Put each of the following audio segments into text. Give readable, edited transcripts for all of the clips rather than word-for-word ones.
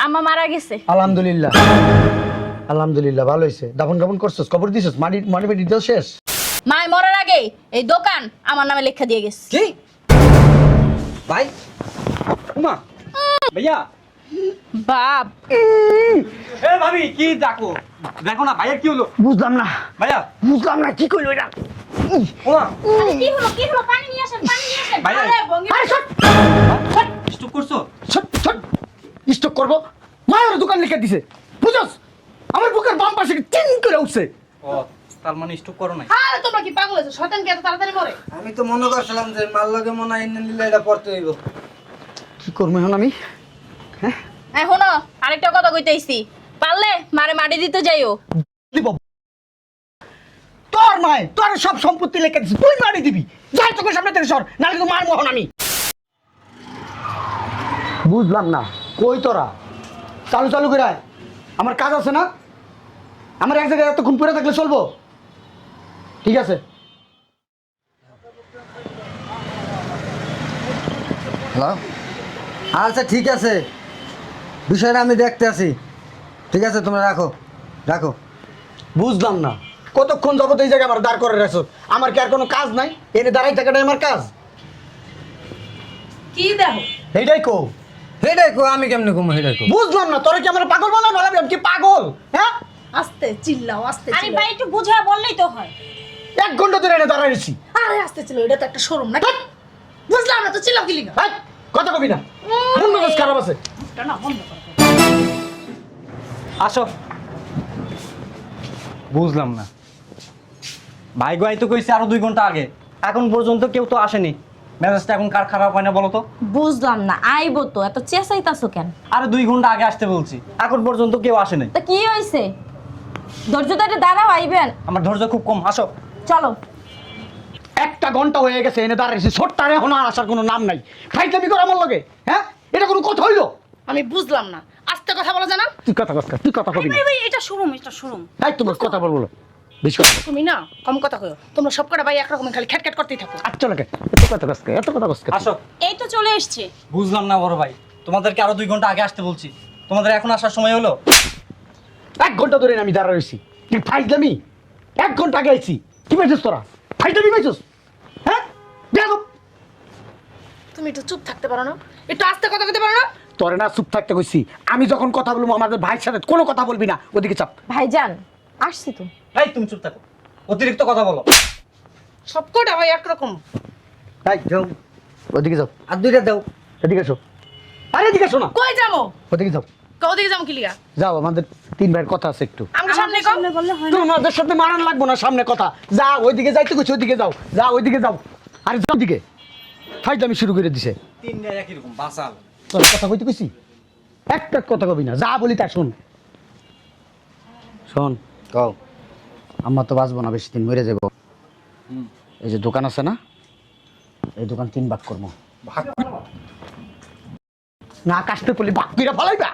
আম্মা মারা গেছে। আলহামদুলিল্লাহ আলহামদুলিল্লাহ, ভালো হয়েছে। দাফন কাফন করছস, কবর দিছস, মাটি ডিটেল শেষ। মাই মরার আগে এই দোকান আমার নামে লেখা দিয়ে গেছে। কি ভাই? উমা ভাইয়া, বাপ এ ভাবি কি দেখো দেখো না ভাইয়া কি হলো? বুঝলাম না ভাইয়া বুঝলাম না কি কইলো এটা। উমা আরে কি হলো পানি নিয়ে আসেন পানি নিয়ে আসেন। ভাইয়া। আরে বঙ্গি আরে শট স্টপ করছো? শট শট স্টক করব। মায়ের দোকান লিখে দিছে, বুঝছস? আমার বুকের বাম পাশে টিং করে উঠছে। ও তার মানে স্টপ করো নাই? আরে তোমরা কি পাগল হয়েছো? শয়তান কি এত তাড়াতাড়ি মরে? আমি তো মনে করছিলাম যে মাল লগে মনে হয় এনে নিলে এটা পড়তে হইব। কি করব এখন আমি? এই শোনো, আরেকটা কথা কইতেইছি, পারলে মারে মাটি দিতে যাইও। দিব তোর মায় তোর সব সম্পত্তি লিখে দিছে, তুই মারি দিবি। যাই তোকে সামনে থেকে সর, নালে তো মার মোহন আমি। বুঝলাম না কই তোরা চালু চালু করে আয়। আমার কাজ আছে না? আমার এক জায়গায় এতক্ষণ পরে থাকলে চলবো? ঠিক আছে। হ্যালো, আচ্ছা ঠিক আছে, বিষয়টা আমি দেখতে আছি। ঠিক আছে, তোমরা রাখো রাখো। বুঝলাম না কতক্ষণ যাবত এই জায়গায় আমার দাঁড় করে রাখছো। আমার কি আর কোনো কাজ নাই? এনে দাঁড়াই থাকাটাই আমার কাজ। কি দেখো? এইটাই কো। হেডাই কো, আমি কেমনে কমো হেডাই কো? বুঝলাম না তোরা কি আমার পাগল বানাই ভাবলাম আমি কি পাগল? হ্যাঁ, আস্তে চিল্লাও, আস্তে আরে চিল্লাও। ভাই একটু বুঝা বললেই তো হয়। 1 ঘন্টা ধরে এনে দাঁড়াই রয়েছি। আরে আস্তে চিল্লাও, এটা তো একটা শোরুম না। বুঝলাম না তো, চিল্লাও কি লিগা? ভাই কথা কবি না, মন মেজাজ খারাপ আছে। এটা না বন্ধ করো। আসো। বুঝলাম না ভাই গাই তো কইছে আরো 2 ঘন্টা আগে, এখন পর্যন্ত কেউ তো আসেনি। মেজাজটা এখন কার খারাপ হয় না বলো তো? বুঝলাম না, আইবো তো, এত চেঁচাইতাছো কেন? আরে 2 ঘন্টা আগে আসতে বলছি, এখন পর্যন্ত কেউ আসেনি। তা কি হইছে? ধৈর্য ধরে দাঁড়াও, আইবেন। আমার ধৈর্য খুব কম, আসো। চলো। 1 ঘন্টা হয়ে গেছে এনে দাঁড়াইছি, ছোট্টারে এখন আর আসার কোনো নাম নাই। খাইতামি করে আমার লগে, হ্যাঁ? এটা কোনো কথা হইলো? আমি বুঝলাম না, আস্তে কথা বলা জানা? তুই কথা কস, তুই কথা কবি না। ভাই এটা শোরুম, এটা শোরুম। তাই তোমার কথা বলবো না, বেশি কথা বল। তুমি না কম কথা কইও। তোমরা সব কটা ভাই একরকম খালি খ্যাটখ্যাট করতেই থাকো। আচ্ছা লাগে এত কথা কস, এত কথা কস। আসো। এই তো চলে এসছে। বুঝলাম না বড় ভাই, তোমাদেরকে আরো 2 ঘন্টা আগে আসতে বলছি, তোমাদের এখন আসার সময় হলো? 1 ঘন্টা ধরে আমি দাঁড়া রয়েছি, তুই ফাইজলামি? 1 ঘন্টা আগে আইছি, কি পাইছিস তোরা? ফাইজলামি পাইছিস? হ্যাঁ, বেয়াদব। তুমি একটু চুপ থাকতে পারো না? একটু আস্তে কথা কইতে পারো না? তোরে না চুপ থাকতে কইছি, আমি যখন কথা বলবো আমাদের ভাইয়ের সাথে কোনো কথা বলবি না, ওদিকে চাপ। ভাইজান আসছি তো। এই তুমি চুপ থাকো, অতিরিক্ত কথা বলো। সব কটা ভাই একরকম। তাই যাও, ওদিকে যাও। আর 2টা দাও। এদিকে এসো। আরে এদিকে এসো না, কই যাবো? ওদিকে যাও। ওদিকে যাবো কি লিগা? যাও, আমাদের 3 ভাইয়ের কথা আছে একটু। আমি সামনে কম বললে হয় না। তোমাদের সাথে মারান লাগবো না, সামনে কথা। যা ওইদিকে যাইতে কইছি, ওইদিকে যাও, যা ওইদিকে যাও। আরে যাও দিকে, ফাইজলামি শুরু করে দিছে। 3 একই রকম বাসাল। তোর কথা কইতে কইছি, একটা কথা কবি না, যা বলি তা শোন। শোন, কও। আমার তো বাঁচবো না বেশি দিন, মরে যাবো। এই যে দোকান আছে না, এই দোকান 3 ভাগ করবো। না কাশতে পড়লে ভাগ কইরা ফলাইবা।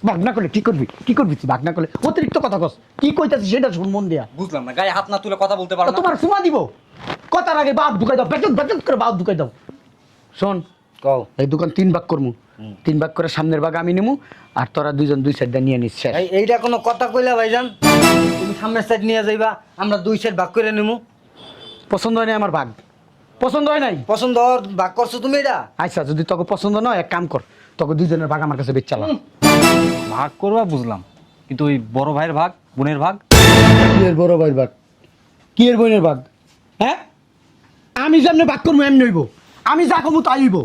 ভাগ না করলে কি করবি? কি করবি তুই ভাগ না করলে? অতিরিক্ত কথা কস, কি কইতাছিস সেটা শুন মন দিয়া। বুঝলাম না, গায়ে হাত না তুলে কথা বলতে পারো না? তোমার সুমা দিব, কথার আগে বাপ ঢুকাই দাও, বেচত বেচত করে বাপ ঢুকাই দাও। শোন, কও। এই দোকান 3 ভাগ করবো। 3 ভাগ করে সামনের ভাগ আমি নেবো, আর তোরা 2জন 2 সাইডটা নিয়ে নিস। শেষ। এইটা কোনো কথা কইলা ভাইজান? তুমি সামনের সাইড নিয়ে যাইবা, আমরা 2 সাইড ভাগ করে নেবো। পছন্দ হয় নাই আমার ভাগ, পছন্দ হয় নাই। পছন্দ হওয়ার ভাগ করছো তুমি এটা? আচ্ছা, যদি তোকে পছন্দ নয় এক কাম কর, তোকে 2জনের ভাগ আমার কাছে বেচালা। ভাগ করবা বুঝলাম, কিন্তু ওই বড় ভাইয়ের ভাগ, বোনের ভাগ? কি এর বড় ভাইয়ের ভাগ, কি এর বোনের ভাগ? হ্যাঁ, আমি যেমনি ভাগ করবো এমনি হইব। আমি যা কমু তাই হইব।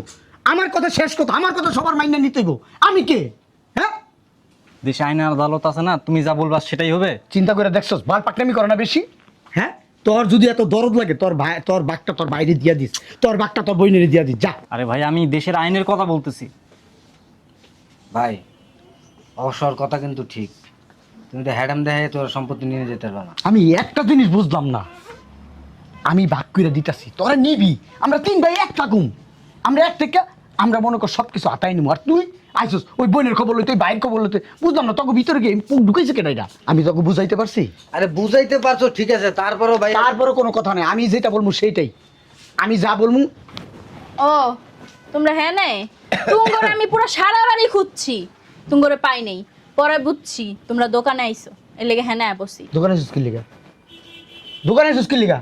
আমার কথা শেষ কথা, আমার কথা সবার মাইনে নিতে হইব। আমি কে? হ্যাঁ, দেশে আইন আর আদালত আছে না, তুমি যা বলবা সেটাই হবে। চিন্তা করে দেখছস বাল পাকনামি করে না বেশি? হ্যাঁ, তোর যদি এত দরদ লাগে তোর ভাই, তোর ভাগটা তোর বাইরে দিয়া দিস, তোর ভাগটা তোর বইনের দিয়া দিস, যা। আরে ভাই, আমি দেশের আইনের কথা বলতেছি। ভাই অবসর কথা কিন্তু ঠিক। তুমি তো হ্যাডাম দেখে তোর সম্পত্তি নিয়ে যেতে পারবে না। আমি একটা জিনিস বুঝলাম না, আমি ভাগ করে দিতাছি, তোরা নিবি। আমরা 3 ভাই এক থাকুম, আমরা এক থেকে আমরা মনে কর সবকিছু হাতাই নিবো। আর তুই আইসস ওই বোনের খবর লইতে, ওই ভাইয়ের খবর লইতে। বুঝলাম না তোকে ভিতরে গিয়ে পুক ঢুকাইছে কেন এটা? আমি তোকে বুঝাইতে পারছি? আরে বুঝাইতে পারছো ঠিক আছে, তারপরও ভাই তারপরে কোনো কথা নেই, আমি যেটা বলবো সেইটাই। আমি যা বলবো। ও তোমরা হ্যাঁ নে তুঙ্গর আমি পুরো সারা বাড়ি খুঁজছি। তুমি করে পাই নেই, পরে বুঝছি তোমরা দোকানে আইছো, এর লেগে হ্যাঁ না বসি। দোকানে এসেছিস কি লিগা? দোকানে এসেছিস কি লিগা?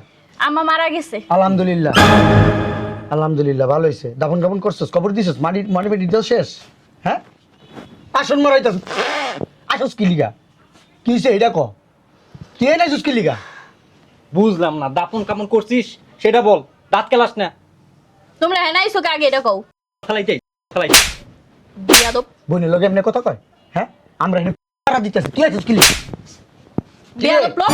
আম্মা মারা গেছে। আলহামদুলিল্লাহ, আলহামদুলিল্লাহ, ভালো হয়েছে। দাফন কাফন করছিস, কবর দিছিস, মাটি বাড়ি দিতেও শেষ? হ্যাঁ, আসন মরাইতেছ, আসস কি লিগা? কি হয়েছে এটা ক? কে নাইছিস কি লিগা? বুঝলাম না, দাপন কামন করছিস সেটা বল, দাঁত কেলাস না। তোমরা হ্যাঁ না আইছো কে আগে এটা কও। খেলাইতেই খেলাই। বিয়াদব। বোনের লগে এমনি কথা কয়? হ্যাঁ, আমরা এখানে পাড়া দিতেছি, তুই আইছিস কি লিগা? বিয়াদব লোক।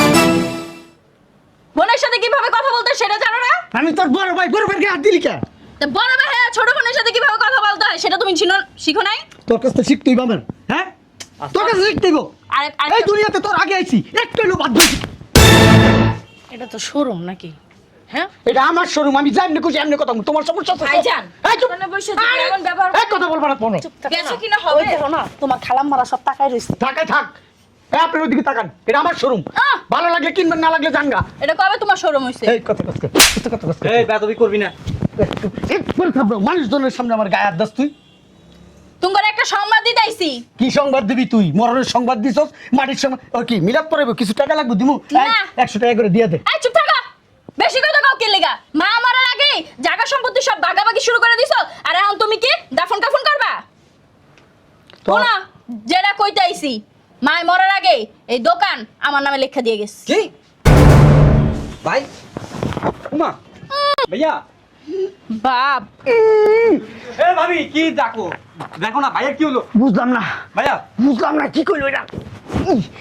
বোনের সাথে কিভাবে কথা বলতে সেটা জানো না? আমি তোর বড় ভাইকে হাত দিলি কে? তা বড় ভাই হ্যাঁ, ছোট বোনের সাথে কিভাবে কথা বলতে হয় সেটা তুমি শিখো নাই? তোর কাছ থেকে শিখতেই পাবেন। হ্যাঁ, তোর কাছে শিখতেই গো। আরে এই দুনিয়াতে তোর আগে আইছি, একটা লোক বাদ দিছি। এটা তো শোরুম নাকি? হ্যাঁ, এটা আমার শোরুম, আমি জানি না খুশি এমনি কথা বলবো। তোমার সমস্যা আছে? ভাইজান, এই চুপ। ওখানে বসে তুমি এমন ব্যবহার এক কথা বলবা না কোনো। গেছো কিনা হবে? ওই দেখো না তোমার খালাম্মারা সব টাকায় রইছে। ঢাকায় থাক। এই আপনার ওইদিকে তাকান, এটা আমার শোরুম। আহ! ভালো লাগলে কিনবেন, না লাগলে জানগা। এটা কবে তোমার শোরুম হইছে? এই কথা কথা এই বেয়াদবি করবি না। একবার থাকবো, মানুষজনের সামনে আমার গায়ে হাত দাস তুই। তুমি করে একটা সংবাদ দিতে আইছি। কি সংবাদ দিবি তুই? মরণের সংবাদ দিছস, মাটির সংবাদ। ও কি মিলাদ পড়াবো? কিছু টাকা লাগবে দিমু? না। 100 টাকা করে দিয়ে দে। এই চুপ থাকা। বেশি কথা কাও কি লেগা? মা মরার আগে জায়গা সম্পত্তি সব ভাগাভাগি শুরু করে দিছো, আর এখন তুমি কি দাফন কাফন করবা? তো- না, যেটা কইতে আইছি, মা মরার আগে এই দোকান আমার নামে লেখা দিয়ে গেছে। কি ভাই? উমা ভাইয়া। বাপ, এ ভাবি কি দেখো, দেখো না ভাইয়া কি হলো? বুঝলাম না, ভাইয়া বুঝলাম না, কি কইলো এটা?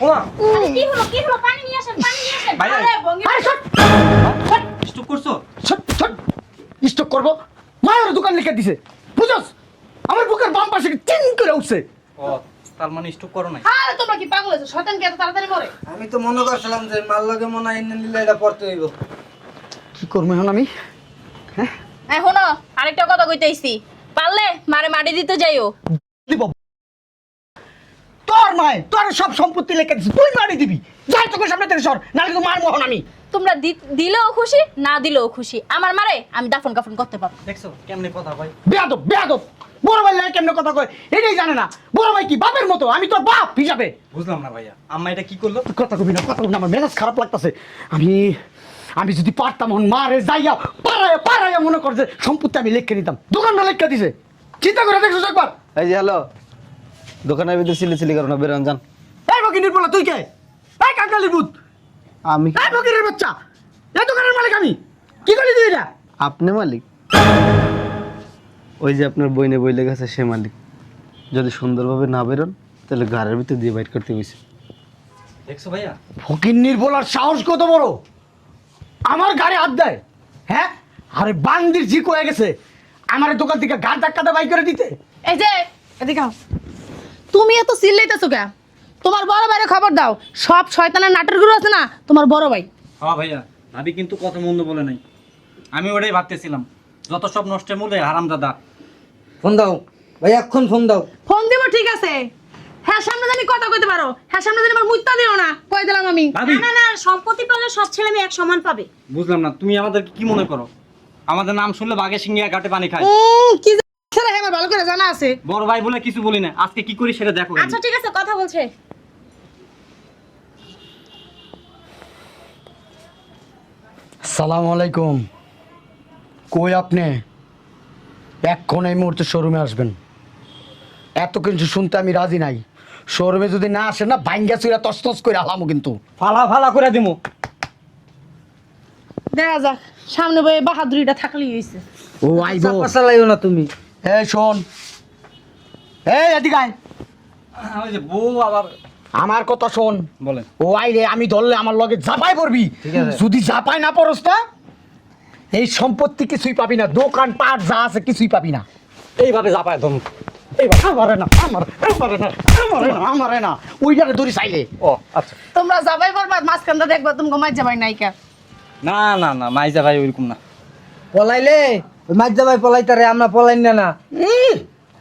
উমা আরে কি হলো কি হলো? পানি নিয়ে আসেন, পানি নিয়ে আসেন। ভাইয়া। আরে বঙ্গি, আরে শট, স্টপ করছো? শট। স্টক করবো? মায়ের দোকান লিখে দিছে, বুঝছস? আমার বুকের বাম পাশে চিন করে উঠছে। ও তার মানে স্টপ করো নাই। আরে তোমরা কি পাগল হয়েছো? শয়তান কি এত তাড়াতাড়ি মরে? আমি তো মনে করছিলাম যে মাল লগে মনে হয় এনে নিলে এটা পড়তে হইব। কি করবো এখন আমি? এই শোনো, আরেকটা কথা কইতে আইছি, পারলে মারে মাটি দিতে যাইও। দিব তোর মায়, তোর সব সম্পত্তি লিখে দিছে, তুই মারি দিবি। যাই তোকে সামনে থেকে সর, নাহলে তো মার মোহন আমি। তোমরা দিলেও খুশি, না দিলেও খুশি, আমার মারে আমি দাফন কাফন করতে পারবো। দেখছো কেমনে কথা ভাই? বেয়াদব বড় ভাই লাগে কেমনে কথা কয় এটাই জানে না। বড় ভাই কি বাপের মতো, আমি তোর বাপ হিসাবে। বুঝলাম না ভাইয়া, আম্মা এটা কি করলো? কথা কবি না, আমার মেজাজ খারাপ লাগতেছে। আমি যদি পারতাম হন মারে যাইয়া পাড়াইয়া মনে কর যে সম্পত্তি আমি লিখে নিতাম। দোকানটা লিখে দিছে, চিন্তা করে দেখছো একবার? এই যে হ্যালো, দোকানের ভিতরে সিলি করো না, বেরোন যান। এই বকিনির বলা তুই কে? এই কাকালির ভূত, আমি এই বকিনের বাচ্চা, এই দোকানের মালিক আমি। কি করলি তুই এটা? আপনি মালিক? ওই যে আপনার বইনে বই লেগে আছে সে মালিক। যদি সুন্দরভাবে না বেরোন তাহলে ঘরের ভিতরে দিয়ে বাইট করতে হয়েছে। দেখছো ভাইয়া? ফকিন্নির বলার সাহস কত বড়, আমার গাড়ি হাত দেয়। হ্যাঁ, আরে বান্দির ঝিক হয়ে গেছে আমার দোকান থেকে গাড় ধাক্কাতে বাই করে দিতে। এই যে এদিকে আও। তুমি এত চিল্লাইতেছো কেন? তোমার বড় ভাইরে খবর দাও, সব শয়তানের নাটেরগুলো আছে না তোমার বড় ভাই। হ্যাঁ ভাইয়া, ভাবি কিন্তু কথা মন্দ বলে নাই। আমি ওটাই ভাবতেছিলাম, যত সব নষ্টের মূলে হারামজাদা। ফোন দাও ভাই, এক্ষুন ফোন দাও। ফোন দিব ঠিক আছে, হ্যাঁ সামনে জানি কথা কইতে পারো, হ্যাঁ সামনে জানি আমার মুইতা দিও না, কই দিলাম আমি। ভাবি না সম্পত্তি পেলে সব ছেলে মেয়ে এক সমান পাবে। বুঝলাম না, তুমি আমাদেরকে কি মনে করো? আমাদের নাম শুনলে বাঘে সিংহে ঘাটে পানি খায়। কি ছেলে আমার ভালো করে জানা আছে। বড় ভাই বলে কিছু বলি না, আজকে কি করি সেটা দেখো। আচ্ছা ঠিক আছে, কথা বলছে। সালাম আলাইকুম। কই আপনি? এক্ষণ এই মুহূর্তে শোরুমে আসবেন। এত কিছু শুনতে আমি রাজি নাই। শোরুমে যদি না আসেন না, ভাঙ্গা চুরা তস করে আলামো কিন্তু। ফালা করে দিমু। দেখা যাক, সামনে বই বাহাদুরিটা থাকলেই হইছে। ও আইবো। চালাইও না তুমি। এই শোন, এই এদিকে আয়। ওই যে বউ আবার আমার কথা শোন। বলেন। ও আইরে, আমি ধরলে আমার লগে জাপাই পড়বি। যদি জাপাই না পড়স না, এই সম্পত্তি কিছুই পাবি না, দোকান পাট যা আছে কিছুই পাবি না। এইভাবে জাপায় ধরুন। আমারে না ওইটারে ধরি চাইলে। ও আচ্ছা। তোমরা যাবাই পারবা, মাঝখানটা দেখবা তুমি ঘুমাই যাবাই নাইকা। না মাইজা ভাই ওইরকম না। পলাইলে ওই মাঝে ভাই পলাইতারে, আমরা পলাই না।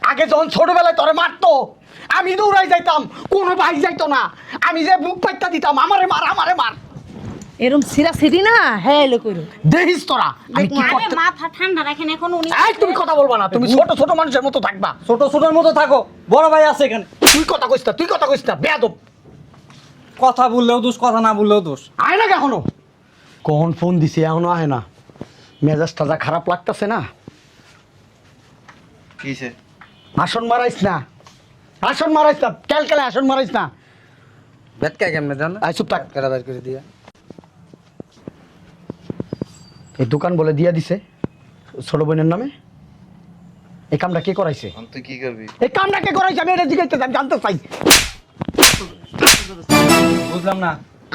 আগে যখন ছোটবেলায় তোরে মারতো, আমি দৌড়াই যাইতাম, কোনো ভাই যাইতো না। আমি যে বুক পাইতা দিতাম, আমারে মার। এরম সিরা সিরি না, হ্যাঁ এলো কইরো। দেখিস তোরা আমি কি আরে করতে। মাথা ঠান্ডা রাখেন, এখন উনি এই তুমি কথা বলবা না, তুমি ছোট মানুষের মতো থাকবা। ছোট ছোটর মতো থাকো, বড় ভাই আছে এখানে। তুই কথা কইস না, তুই কথা কইস না, বেয়াদব। কথা বললেও দোষ, কথা না বললেও দোষ। আয় না এখনো, কখন ফোন দিছে এখনো আয় না। মেজাজটা যা খারাপ লাগতেছে না। কিসে? আসন মারাইস না, আসন মারাইস না, ক্যালকেলে আসন মারাইস না। বেতকা কেমনে জানো? আয় চুপ থাক। বেতকা বের করে দিয়া। এই দোকান বলে দিয়া দিছে ছোট বোনের নামে। এই কামটা কে করাইছে? তুই কি করবি? এই কামটা কে করাইছে আমি এটা জিজ্ঞাসা জানতে চাই। বুঝলাম না।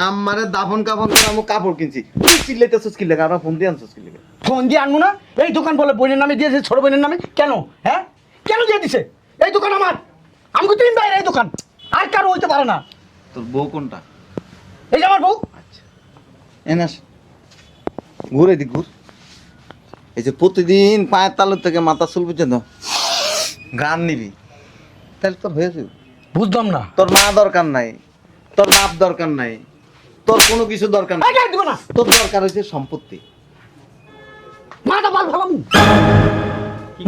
আমারে দাফন কাফন করে আমি কাপড় কিনছি, তুই চিল্লাইতেছিস কি লাগে? আমার ফোন দিয়ে আনছিস কি লাগে? ফোন দিয়ে আনবো না? এই দোকান বলে বোনের নামে দিয়েছে, ছোট বোনের নামে। কেন? হ্যাঁ, কেন দিয়ে দিছে? এই দোকান আমার, আমি তিন ভাইয়ের এই দোকান, আর কারো হইতে পারে না। তোর বউ কোনটা? এই যে আমার বউ। এনাস ঘুরে দি ঘুর। এই যে প্রতিদিন পায়ের তালুর থেকে মাথা চুল পর্যন্ত গান নিবি, তাহলে তোর হয়েছে। বুঝলাম না। তোর মা দরকার নাই, তোর বাপ দরকার নাই, তোর কোনো কিছু দরকার নাই। এই গায়ে দিব না। তোর দরকার হয়েছে সম্পত্তি। মাথা পাল ফেলাম।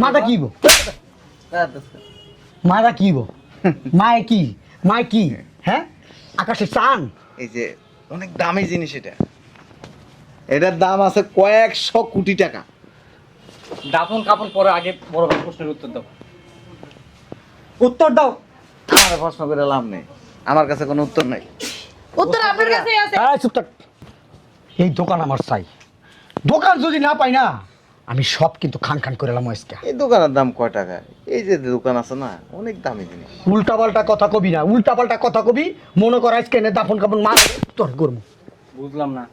মাথা কি বো? মাথা কি বো? মায়ে কি? মায়ে কি? হ্যাঁ, আকাশে চান। এই যে অনেক দামি জিনিস এটা, এটার দাম আছে কয়েকশো কোটি টাকা। দাফন কাপড় পরে আগে বড় বড় প্রশ্নের উত্তর দাও। উত্তর দাও। আমার প্রশ্ন করে লাভ নেই, আমার কাছে কোনো উত্তর নাই। উত্তর আপনার কাছেই আছে। এই চুপ থাক। এই দোকান আমার চাই। দোকান যদি না পাই না, আমি সব কিন্তু খান খান করে এলাম আজকে। এই দোকানের দাম কয় টাকা? এই যে দোকান আছে না, অনেক দামি জিনিস। উল্টা পাল্টা কথা কবি না, উল্টা পাল্টা কথা কবি মনে কর আজকে এনে দাফন কাপড় মার তোর করবো। বুঝলাম না।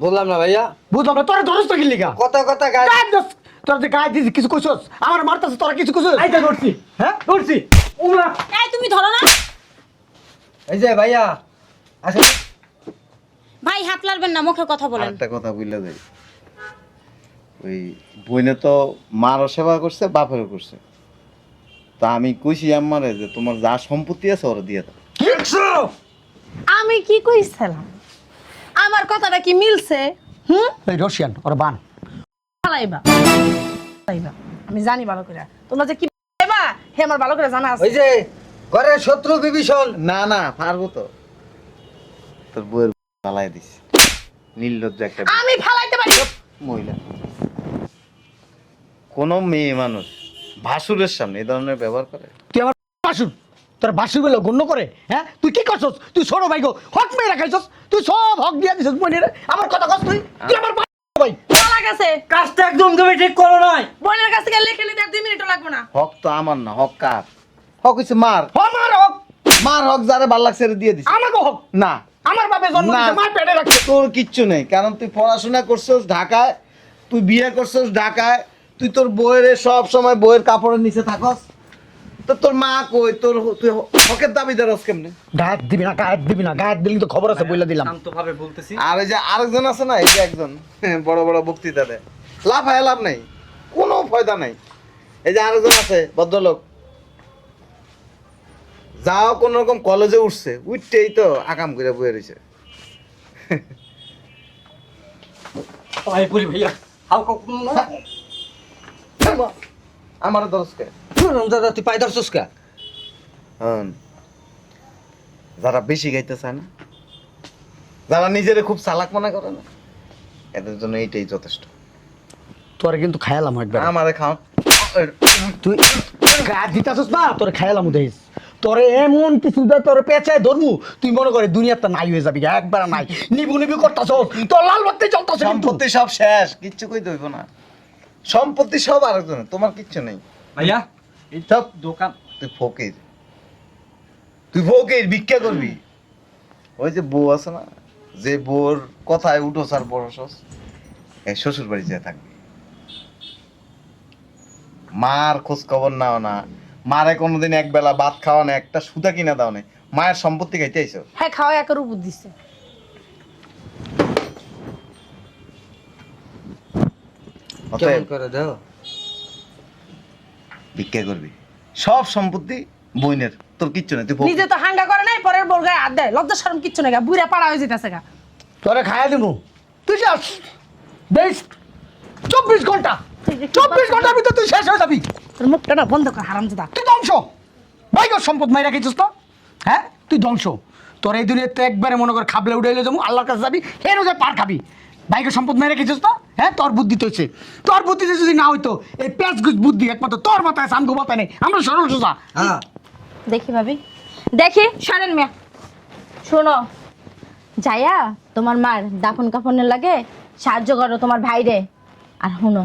বললাম না ভাইয়া, বুঝলাম না, তোরা ধরস তো কি লিগা? কথা কথা গায়ে গায়ে দিস। তোরা যে গায়ে দিস কিছু কইছস, আমার মারতাছ, তোরা কিছু কইছস? এইটা করছি, হ্যাঁ করছি। উমরা এই তুমি ধরো না। এই যে ভাইয়া আসলে ভাই হাত লাড়বেন না, মুখে কথা বলেন। একটা কথা বললে যাই, ওই বইনে তো মারও সেবা করছে, বাপেরও করছে। তা আমি কইছি আমারে যে তোমার যা সম্পত্তি আছে ওরা দিয়ে দাও। আমি কি কইছিলাম? আমার কথাটা কি মিলছে? এই রশিয়ান ওরা বান। পালাইবা পালাইবা, আমি জানি ভালো করে। তোমরা যে কি পালাইবা হে আমার ভালো করে জানা আছে। ওই যে ঘরের শত্রু বিভীষণ। না না, পারবো তো। তোর বইয়ের পালাই দিস, নির্লজ্জ একটা আমি ফালাইতে পারি। মহিলা। কোন মেয়ে মানুষ ভাসুরের সামনে এই ধরনের ব্যবহার করে? তুই আমার বাসুর, তোর বাসুর বলে গণ্য করে? হ্যাঁ, তুই কি করছস? তুই ছোট ভাই গো, হক মেয়ে রাখাইছস, তুই সব হক দিয়ে দিছস বোনের। আমার কথা কস তুই? তুই আমার ভাই। পালা গেছে। কাজটা একদম তুমি ঠিক করো নাই। বোনের কাছ থেকে লেখে নিতে আর 2 মিনিটও লাগবে না। হক তো আমার না, হক কার? হক হচ্ছে মার। আমার হক, মার হক যারে ভাল লাগছে এরে দিয়ে দিস। আমাকে হক। না, আমার বাপে জন্ম না। দিয়েছে, মা পেটে রাখছে। তোর কিচ্ছু নেই, কারণ তুই পড়াশোনা করছস ঢাকায়, তুই বিয়ে করছস ঢাকায়, তুই তোর বইয়ের সব সময় বইয়ের কাপড়ের নিচে থাকস। তো তোর মা কই? তোর তুই হকের দাবিদার হস কেমনে? গায়ের দিবি না, গায়ের দিবি না, গায়ের দিলি তো খবর আছে, বইলা দিলাম। শান্তভাবে বলতেছি। আর এই যে আরেকজন আছে না, এই যে একজন বড় বড় বক্তৃতা দেয়, লাভ হয় লাভ নাই, কোনো ফায়দা নাই। এই যে আরেকজন আছে ভদ্রলোক, যাও কোন রকম কলেজে উঠছে, উঠতেই তো আকাম করে বয়ে রয়েছে। ভাই পুরি ভাইয়া হালকা আমার দরজকে দাদা তুই পাই ধরছস কা? যারা বেশি গাইতে চায় না, যারা নিজেরে খুব চালাক মনে করে না, এদের জন্য এইটাই যথেষ্ট। তোরে কিন্তু খায়ালাম একবার। আমারে খাও তুই গায়ে দিতাছস না, তোরে খায়ালাম দেইস। তোরে এমন কিছু দে, তোরে পেঁচায় ধরমু, তুই মনে করে দুনিয়াতে নাই হয়ে যাবি, একবার নাই। নিবু নিবু করতাছস, তোর লাল বাতি জ্বলতাছে। সম্পত্তি সব শেষ, কিচ্ছু কই দইব না। সম্পত্তি সব আরেকজনের, তোমার কিচ্ছু নেই। ভাইয়া এই সব দোকান তুই ফকির, তুই ফকির, ভিক্ষা করবি। ওই যে বউ আছে না, যে বউর কথায় উঠোস আর বড়সস, এই শ্বশুর বাড়ি যেয়ে থাকবি। মার খোঁজ খবর নাও না, মারে কোনোদিন এক বেলা ভাত খাওয়া না, একটা সুতা কিনা দাও না, মায়ের সম্পত্তি খাইতে আইছো। হ্যাঁ খাওয়া একের উপর দিছে। কেমন করে দাও? ভিক্ষা করবি, সব সম্পত্তি বইনের, তোর কিচ্ছু নেই, তুই ফকির। নিজে তো হাঙ্গা করে নাই, পরের বল গায়ে হাত দেয়। লজ্জা শরম কিচ্ছু নাই, বুড়া পাড়া হয়ে যেতেছে গা। তোরে খায়া দিমু, তুই যাস বেশ 24 ঘন্টা, 24 ঘন্টার ভিতর তুই শেষ হয়ে যাবি। তোর মুখটা না বন্ধ কর হারামজাদা। তুই ধ্বংস, বাইকের সম্পদ মাই রাখিছিস তো হ্যাঁ তুই ধ্বংস তোর এই দুনিয়াতে একবারে মনে কর খাবলে উড়াইলে যাবো আল্লাহর কাছে যাবি হেরো যে পার খাবি বাইকের সম্পদ মাই রেখেছিস তো হ্যাঁ তোর বুদ্ধি তো হচ্ছে তোর বুদ্ধিতে যদি না হইতো এই প্যাঁচ গুজ বুদ্ধি একমাত্র তোর মাথায় আছে আমগো মাথায় নেই আমরা সরল সোজা হ্যাঁ দেখি ভাবি দেখি সরেন মিয়া শোনো যাইয়া তোমার মার দাফন কাফনের লাগে সাহায্য করো তোমার ভাইরে আর শুনো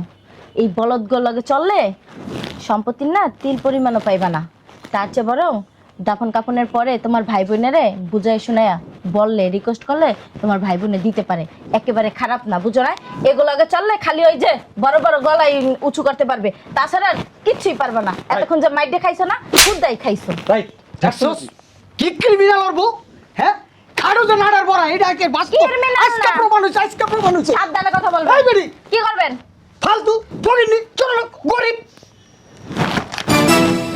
এই বলদগুলোর লাগে চললে সম্পত্তির না তিল পরিমাণও পাইবা না তার চেয়ে বরং দাফন কাফনের পরে তোমার ভাই বোনেরে বুঝাই শোনায়া বললে রিকোয়েস্ট করলে তোমার ভাই বোনে দিতে পারে একেবারে খারাপ না বুঝো না এগুলো আগে চললে খালি ওই যে বড় বড় গলায় উঁচু করতে পারবে তাছাড়া আর কিচ্ছুই পারবে না এতক্ষণ যে মাইডে খাইছো না খুদাই খাইছো রাইট দেখছস কি ক্রিমিনাল করবো হ্যাঁ খাড়ো যে নাড়ার বড়া এটা কে বাস্তব Criminal আজকে না। প্রমাণ হচ্ছে আজকে প্রমাণ হচ্ছে সাবধানে কথা বলবেন এই বেরি। কি করবেন ফালতু ফকিরনি ছোট লোক গরিব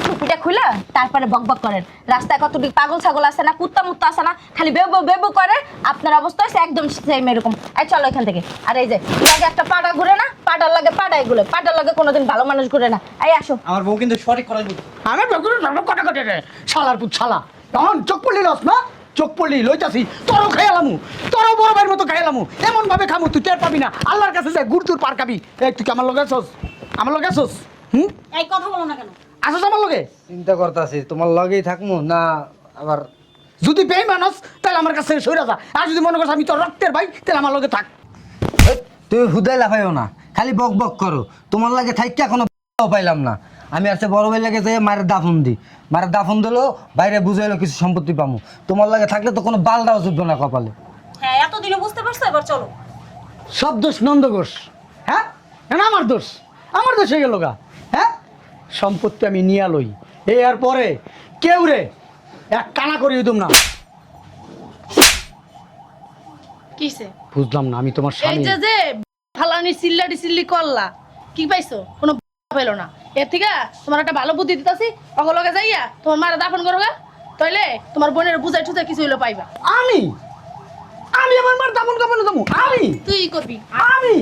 টুপিটা খুলে তারপরে বকবক করেন রাস্তায় কতটুকু পাগল ছাগল আছে না কুত্তা মুত্তা আছে না খালি বেবো বেবো করে আপনার অবস্থা হচ্ছে একদম সেম এরকম এই চলো এখান থেকে আর এই যে লাগে একটা পাটা ঘুরে না পাটার লাগে পাটাই ঘুরে পাটার লাগে কোনোদিন ভালো মানুষ ঘুরে না এই আসো আমার বউ কিন্তু সঠিক কথা বলছে। আমি বেগুন কটা কটা রে শালার পুত শালা তখন চোখ পড়লি লস না চোখ পড়লি লইতাছি তোরও খাইলামু তোরও বড় ভাইয়ের মতো খাইলামু এমন ভাবে খামু তুই টের পাবি না আল্লাহর কাছে যা গুড় তুর পার খাবি এই তুই কি আমার লগে আছস আমার লগে আছস এই কথা বলো না কেন? আসস আমার লগে চিন্তা করতেছি তোমার লগেই থাকবো না আবার যদি পেয়ে মানুষ তাহলে আমার কাছে সইরা যা আর যদি মনে করছ আমি তোর রক্তের ভাই তাহলে আমার লগে থাক এই, তুমি হুদাই লাফাইও না খালি বক বক করো তোমার লাগে থাইকা কোনো পাইলাম না আমি আজকে বড় ভাই লাগে যাই মায়ের দাফন দিই মায়ের দাফন দিলো বাইরে বুঝাইলো কিছু সম্পত্তি পামু তোমার লাগে থাকলে তো কোনো বালটাও চুপবে না কপালে হ্যাঁ এতদিনে বুঝতে পারছো, এবার চলো। সব দোষ নন্দ ঘোষ হ্যাঁ না আমার দোষ হয়ে গেল গা হ্যাঁ সম্পত্তি আমি নিয়ে লই আর পরে কেউ রে এক কানা করিয়ে দিম না কিসে বুঝলাম না আমি তোমার এই স্বামী যে যে ফালানি সিল্লাডি সিল্লি করলা কি পাইছো কোনো পাইলো না এর থেকে তোমার একটা ভালো বুদ্ধি দিতাছি অগলগে যাইয়া তোমার মারা দাফন করো গা তাইলে তোমার বোনের বুঝাই টুজাই কিছু হইলো পাইবা আমি আমার মার দামন কাপড় দেবো আমি তুই করবি আমি